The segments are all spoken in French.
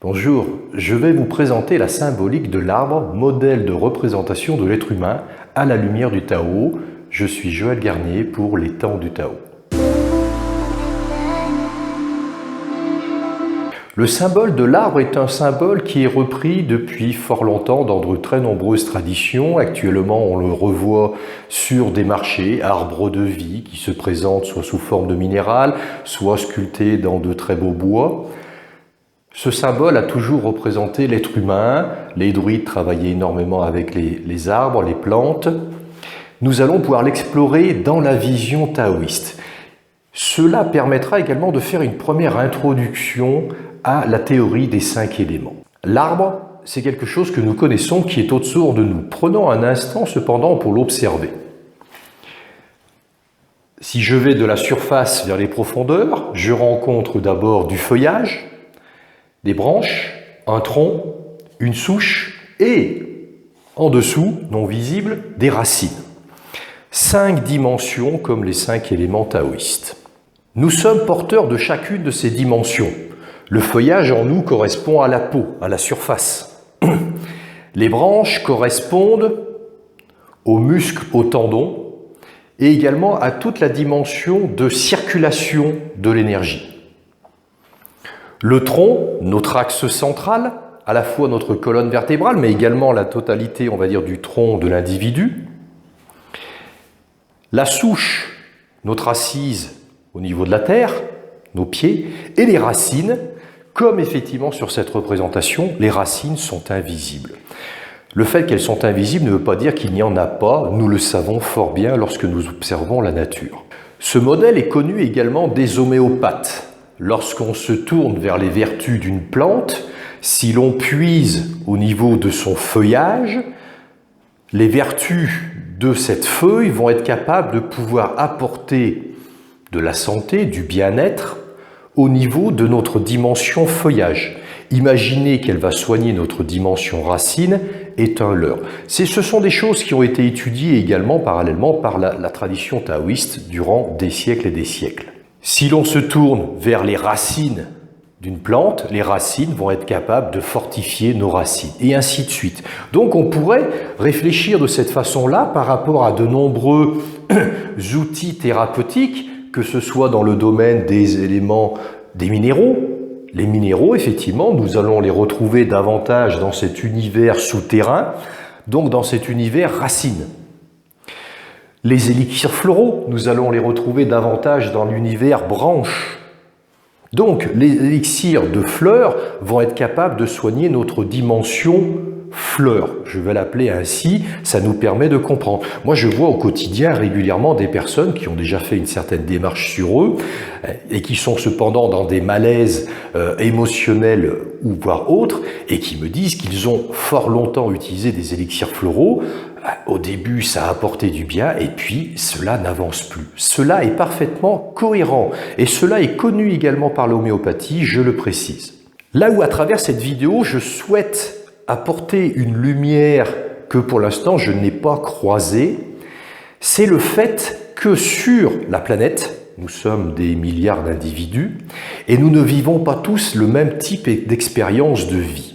Bonjour, je vais vous présenter la symbolique de l'arbre, modèle de représentation de l'être humain à la lumière du Tao. Je suis Joël Garnier pour les temps du Tao. Le symbole de l'arbre est un symbole qui est repris depuis fort longtemps dans de très nombreuses traditions. Actuellement, on le revoit sur des marchés, arbres de vie qui se présentent soit sous forme de minéral, soit sculptés dans de très beaux bois. Ce symbole a toujours représenté l'être humain. Les druides travaillaient énormément avec les arbres, les plantes. Nous allons pouvoir l'explorer dans la vision taoïste. Cela permettra également de faire une première introduction à la théorie des 5 éléments. L'arbre, c'est quelque chose que nous connaissons qui est autour de nous. Prenons un instant cependant pour l'observer. Si je vais de la surface vers les profondeurs, je rencontre d'abord du feuillage, des branches, un tronc, une souche et, en dessous, non visible, des racines. 5 dimensions comme les 5 éléments taoïstes. Nous sommes porteurs de chacune de ces dimensions. Le feuillage en nous correspond à la peau, à la surface. Les branches correspondent aux muscles, aux tendons et également à toute la dimension de circulation de l'énergie. Le tronc, notre axe central, à la fois notre colonne vertébrale, mais également la totalité, on va dire, du tronc de l'individu. La souche, notre assise au niveau de la terre, nos pieds, et les racines, comme effectivement sur cette représentation, les racines sont invisibles. Le fait qu'elles sont invisibles ne veut pas dire qu'il n'y en a pas, nous le savons fort bien lorsque nous observons la nature. Ce modèle est connu également des homéopathes. Lorsqu'on se tourne vers les vertus d'une plante, si l'on puise au niveau de son feuillage, les vertus de cette feuille vont être capables de pouvoir apporter de la santé, du bien-être au niveau de notre dimension feuillage. Imaginer qu'elle va soigner notre dimension racine est un leurre. Ce sont des choses qui ont été étudiées également parallèlement par la tradition taoïste durant des siècles et des siècles. Si l'on se tourne vers les racines d'une plante, les racines vont être capables de fortifier nos racines, et ainsi de suite. Donc on pourrait réfléchir de cette façon-là par rapport à de nombreux outils thérapeutiques, que ce soit dans le domaine des éléments des minéraux. Les minéraux, effectivement, nous allons les retrouver davantage dans cet univers souterrain, donc dans cet univers racine. Les élixirs floraux, nous allons les retrouver davantage dans l'univers branche. Donc, les élixirs de fleurs vont être capables de soigner notre dimension fleur. Je vais l'appeler ainsi, ça nous permet de comprendre. Moi, je vois au quotidien régulièrement des personnes qui ont déjà fait une certaine démarche sur eux et qui sont cependant dans des malaises émotionnels ou voire autres et qui me disent qu'ils ont fort longtemps utilisé des élixirs floraux. Au début, ça a apporté du bien et puis cela n'avance plus. Cela est parfaitement cohérent et cela est connu également par l'homéopathie, je le précise. Là où à travers cette vidéo, je souhaite apporter une lumière que pour l'instant je n'ai pas croisée, c'est le fait que sur la planète, nous sommes des milliards d'individus et nous ne vivons pas tous le même type d'expérience de vie.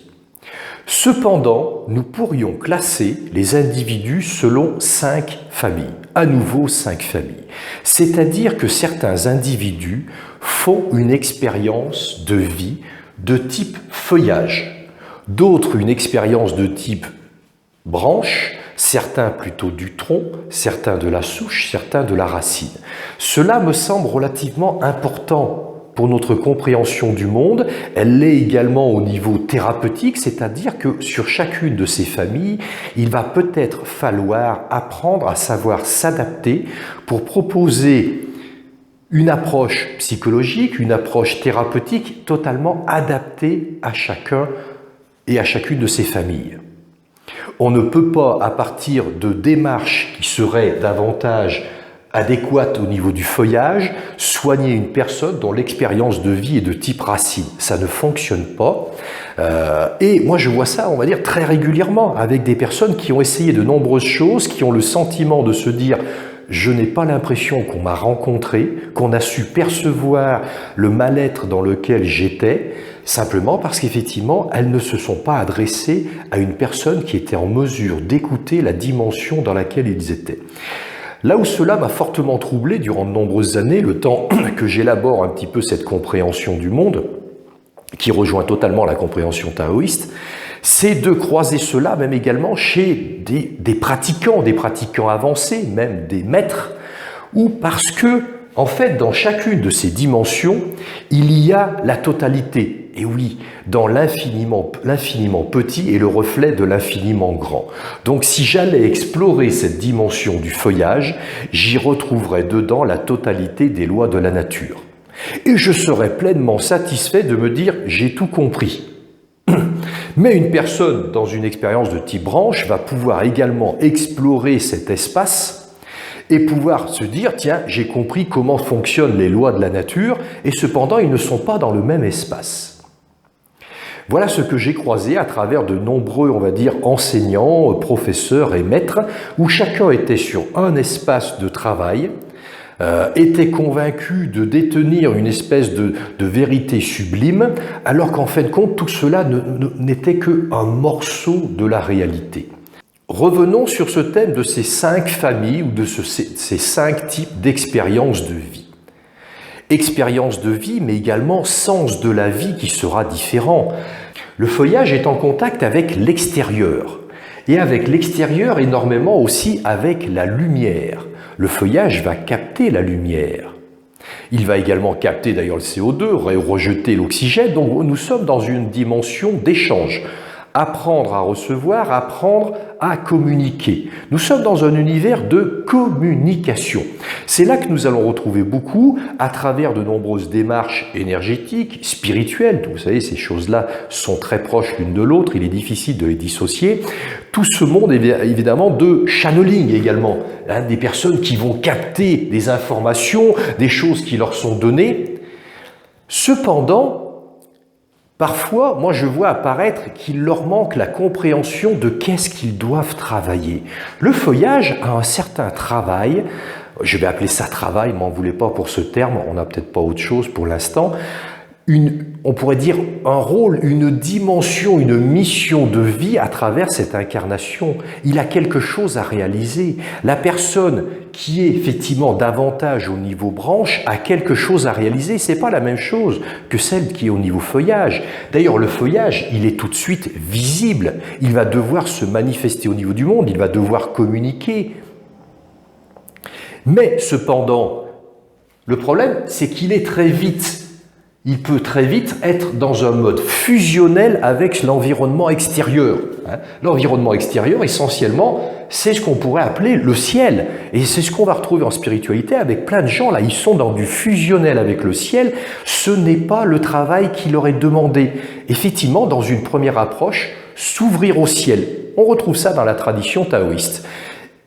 Cependant, nous pourrions classer les individus selon 5 familles, à nouveau 5 familles. C'est-à-dire que certains individus font une expérience de vie de type feuillage, d'autres une expérience de type branche, certains plutôt du tronc, certains de la souche, certains de la racine. Cela me semble relativement important pour notre compréhension du monde. Elle l'est également au niveau thérapeutique, c'est-à-dire que sur chacune de ces familles, il va peut-être falloir apprendre à savoir s'adapter pour proposer une approche psychologique, une approche thérapeutique totalement adaptée à chacun et à chacune de ces familles. On ne peut pas, à partir de démarches qui seraient davantage adéquate au niveau du feuillage, soigner une personne dont l'expérience de vie est de type racine. Ça ne fonctionne pas. Et moi, je vois ça, on va dire, très régulièrement avec des personnes qui ont essayé de nombreuses choses, qui ont le sentiment de se dire je n'ai pas l'impression qu'on m'a rencontré, qu'on a su percevoir le mal-être dans lequel j'étais, simplement parce qu'effectivement, elles ne se sont pas adressées à une personne qui était en mesure d'écouter la dimension dans laquelle ils étaient. Là où cela m'a fortement troublé durant de nombreuses années, le temps que j'élabore un petit peu cette compréhension du monde, qui rejoint totalement la compréhension taoïste, c'est de croiser cela même également chez des pratiquants avancés, même des maîtres, ou parce que, en fait, dans chacune de ces dimensions, il y a la totalité. Et oui, dans l'infiniment petit est le reflet de l'infiniment grand. Donc si j'allais explorer cette dimension du feuillage, j'y retrouverais dedans la totalité des lois de la nature. Et je serais pleinement satisfait de me dire « j'ai tout compris ». Mais une personne dans une expérience de type branche va pouvoir également explorer cet espace et pouvoir se dire « tiens, j'ai compris comment fonctionnent les lois de la nature » et cependant ils ne sont pas dans le même espace. Voilà ce que j'ai croisé à travers de nombreux, on va dire, enseignants, professeurs et maîtres, où chacun était sur un espace de travail, était convaincu de détenir une espèce de vérité sublime, alors qu'en fin de compte, tout cela n'était qu'un morceau de la réalité. Revenons sur ce thème de ces 5 familles ou de ces 5 types d'expériences de vie. Expérience de vie, mais également sens de la vie qui sera différent. Le feuillage est en contact avec l'extérieur, et avec l'extérieur énormément aussi avec la lumière. Le feuillage va capter la lumière. Il va également capter d'ailleurs le CO2, rejeter l'oxygène, donc nous sommes dans une dimension d'échange. Apprendre à recevoir, apprendre à communiquer. Nous sommes dans un univers de communication. C'est là que nous allons retrouver beaucoup, à travers de nombreuses démarches énergétiques, spirituelles. Vous savez, ces choses-là sont très proches l'une de l'autre, il est difficile de les dissocier. Tout ce monde, évidemment, de channeling également. Hein, des personnes qui vont capter des informations, des choses qui leur sont données. Cependant, parfois, moi je vois apparaître qu'il leur manque la compréhension de qu'est-ce qu'ils doivent travailler. Le feuillage a un certain travail, je vais appeler ça travail, m'en voulez pas pour ce terme, on n'a peut-être pas autre chose pour l'instant, on pourrait dire un rôle, une dimension, une mission de vie à travers cette incarnation. Il a quelque chose à réaliser. La personne qui est effectivement davantage au niveau branche a quelque chose à réaliser. C'est pas la même chose que celle qui est au niveau feuillage. D'ailleurs, le feuillage, il est tout de suite visible. Il va devoir se manifester au niveau du monde, il va devoir communiquer. Mais cependant, le problème, c'est qu'il est très vite. Il peut très vite être dans un mode fusionnel avec l'environnement extérieur. L'environnement extérieur, essentiellement, c'est ce qu'on pourrait appeler le ciel. Et c'est ce qu'on va retrouver en spiritualité avec plein de gens. Là, ils sont dans du fusionnel avec le ciel. Ce n'est pas le travail qui leur est demandé. Effectivement, dans une première approche, s'ouvrir au ciel. On retrouve ça dans la tradition taoïste.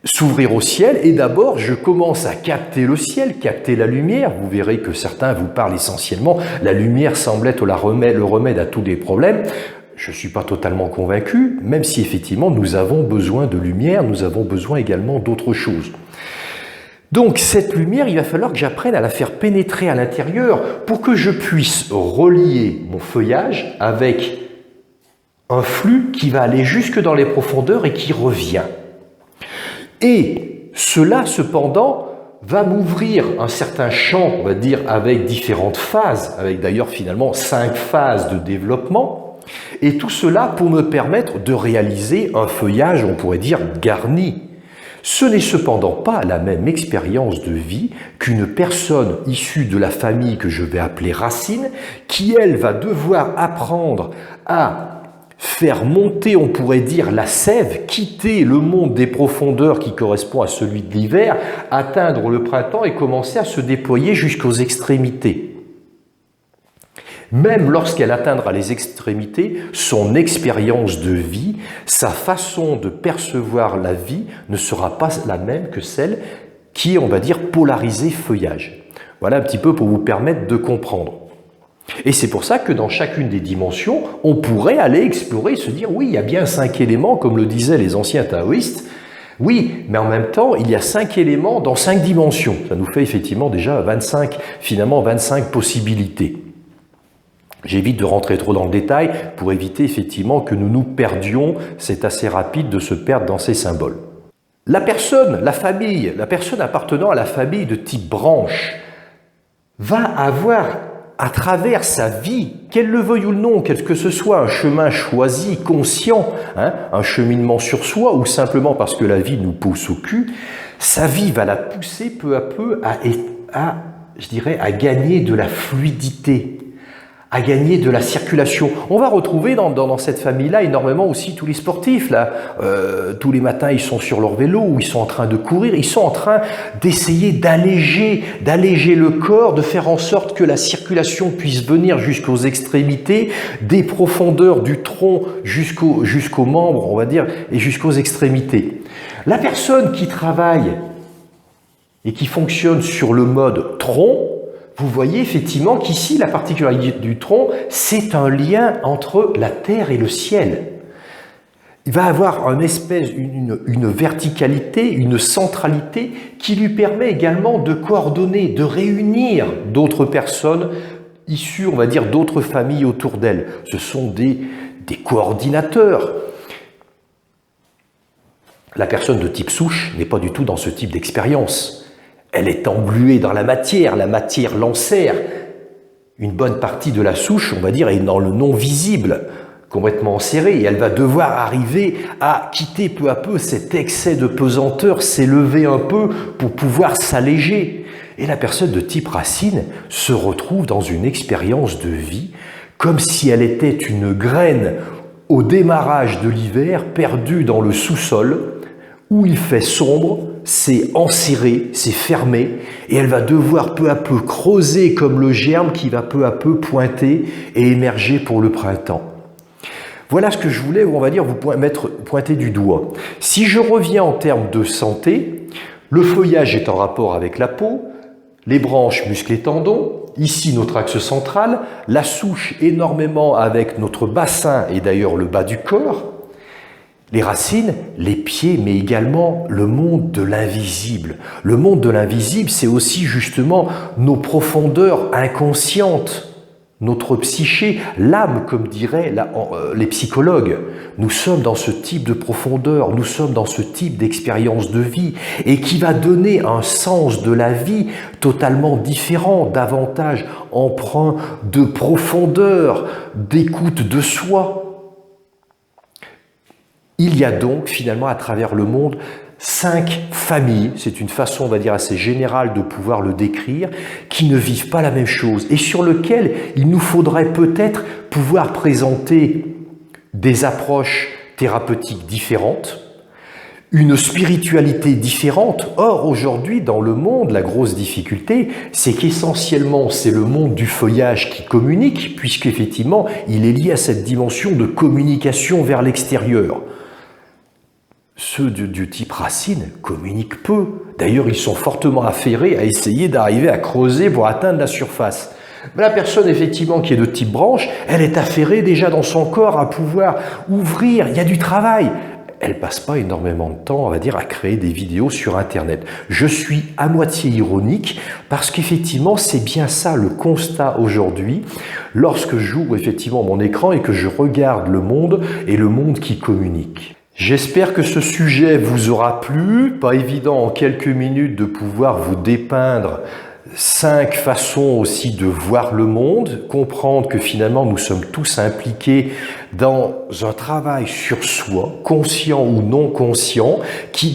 S'ouvrir au ciel, et d'abord je commence à capter le ciel, capter la lumière. Vous verrez que certains vous parlent essentiellement, la lumière semble être le remède à tous les problèmes. Je ne suis pas totalement convaincu, même si effectivement nous avons besoin de lumière, nous avons besoin également d'autre chose. Donc cette lumière, il va falloir que j'apprenne à la faire pénétrer à l'intérieur pour que je puisse relier mon feuillage avec un flux qui va aller jusque dans les profondeurs et qui revient. Et cela, cependant, va m'ouvrir un certain champ, on va dire, avec différentes phases, avec d'ailleurs finalement 5 phases de développement, et tout cela pour me permettre de réaliser un feuillage, on pourrait dire, garni. Ce n'est cependant pas la même expérience de vie qu'une personne issue de la famille que je vais appeler racine, qui, elle, va devoir apprendre à faire monter, on pourrait dire, la sève, quitter le monde des profondeurs qui correspond à celui de l'hiver, atteindre le printemps et commencer à se déployer jusqu'aux extrémités. Même lorsqu'elle atteindra les extrémités, son expérience de vie, sa façon de percevoir la vie ne sera pas la même que celle qui est, on va dire, polarisée feuillage. Voilà un petit peu pour vous permettre de comprendre. Et c'est pour ça que dans chacune des dimensions, on pourrait aller explorer, se dire oui, il y a bien 5 éléments, comme le disaient les anciens taoïstes. Oui, mais en même temps, il y a 5 éléments dans 5 dimensions. Ça nous fait effectivement déjà 25 possibilités. J'évite de rentrer trop dans le détail pour éviter effectivement que nous nous perdions. C'est assez rapide de se perdre dans ces symboles. La personne appartenant à la famille de type branche va avoir à travers sa vie, qu'elle le veuille ou non, que ce soit un chemin choisi, conscient, un cheminement sur soi, ou simplement parce que la vie nous pousse au cul, sa vie va la pousser peu à peu à gagner de la fluidité, à gagner de la circulation. On va retrouver dans cette famille-là énormément aussi tous les sportifs. Là, tous les matins, ils sont sur leur vélo ou ils sont en train de courir. Ils sont en train d'essayer d'alléger le corps, de faire en sorte que la circulation puisse venir jusqu'aux extrémités, des profondeurs du tronc jusqu'aux membres, on va dire, et jusqu'aux extrémités. La personne qui travaille et qui fonctionne sur le mode tronc, vous voyez effectivement qu'ici, la particularité du tronc, c'est un lien entre la terre et le ciel. Il va avoir une verticalité, une centralité qui lui permet également de coordonner, de réunir d'autres personnes issues, on va dire, d'autres familles autour d'elle. Ce sont des coordinateurs. La personne de type souche n'est pas du tout dans ce type d'expérience. Elle est engluée dans la matière l'enserre. Une bonne partie de la souche, on va dire, est dans le non visible, complètement enserrée, et elle va devoir arriver à quitter peu à peu cet excès de pesanteur, s'élever un peu pour pouvoir s'alléger. Et la personne de type racine se retrouve dans une expérience de vie comme si elle était une graine au démarrage de l'hiver, perdue dans le sous-sol, où il fait sombre, c'est enserré, c'est fermé, et elle va devoir peu à peu creuser comme le germe qui va peu à peu pointer et émerger pour le printemps. Voilà ce que je voulais, on va dire, vous pointer du doigt. Si je reviens en termes de santé, le feuillage est en rapport avec la peau, les branches, muscles et tendons, ici notre axe central, la souche énormément avec notre bassin et d'ailleurs le bas du corps, les racines, les pieds, mais également le monde de l'invisible. Le monde de l'invisible, c'est aussi justement nos profondeurs inconscientes, notre psyché, l'âme, comme diraient les psychologues. Nous sommes dans ce type de profondeur, nous sommes dans ce type d'expérience de vie, et qui va donner un sens de la vie totalement différent, davantage empreint de profondeur, d'écoute de soi. Il y a donc finalement à travers le monde 5 familles, c'est une façon on va dire assez générale de pouvoir le décrire, qui ne vivent pas la même chose et sur lequel il nous faudrait peut-être pouvoir présenter des approches thérapeutiques différentes, une spiritualité différente. Or aujourd'hui dans le monde, la grosse difficulté, c'est qu'essentiellement c'est le monde du feuillage qui communique, puisqu'effectivement il est lié à cette dimension de communication vers l'extérieur. Ceux du type racine communiquent peu. D'ailleurs, ils sont fortement affairés à essayer d'arriver à creuser pour atteindre la surface. Mais la personne, effectivement, qui est de type branche, elle est affairée déjà dans son corps à pouvoir ouvrir. Il y a du travail. Elle passe pas énormément de temps, on va dire, à créer des vidéos sur Internet. Je suis à moitié ironique parce qu'effectivement, c'est bien ça le constat aujourd'hui lorsque j'ouvre effectivement mon écran et que je regarde le monde et le monde qui communique. J'espère que ce sujet vous aura plu. Pas évident en quelques minutes de pouvoir vous dépeindre 5 façons aussi de voir le monde, comprendre que finalement nous sommes tous impliqués dans un travail sur soi, conscient ou non conscient,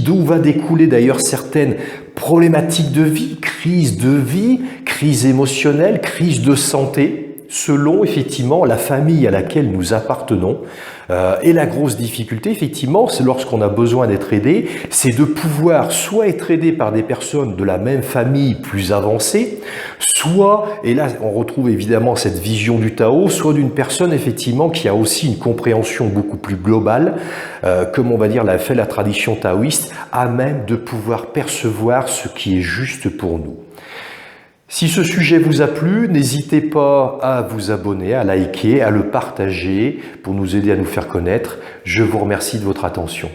d'où va découler d'ailleurs certaines problématiques de vie, crise émotionnelle, crise de santé, selon effectivement la famille à laquelle nous appartenons. Et la grosse difficulté, effectivement, c'est lorsqu'on a besoin d'être aidé, c'est de pouvoir soit être aidé par des personnes de la même famille plus avancée, soit, et là on retrouve évidemment cette vision du Tao, soit d'une personne effectivement qui a aussi une compréhension beaucoup plus globale, comme on va dire l'a fait la tradition taoïste, à même de pouvoir percevoir ce qui est juste pour nous. Si ce sujet vous a plu, n'hésitez pas à vous abonner, à liker, à le partager pour nous aider à nous faire connaître. Je vous remercie de votre attention.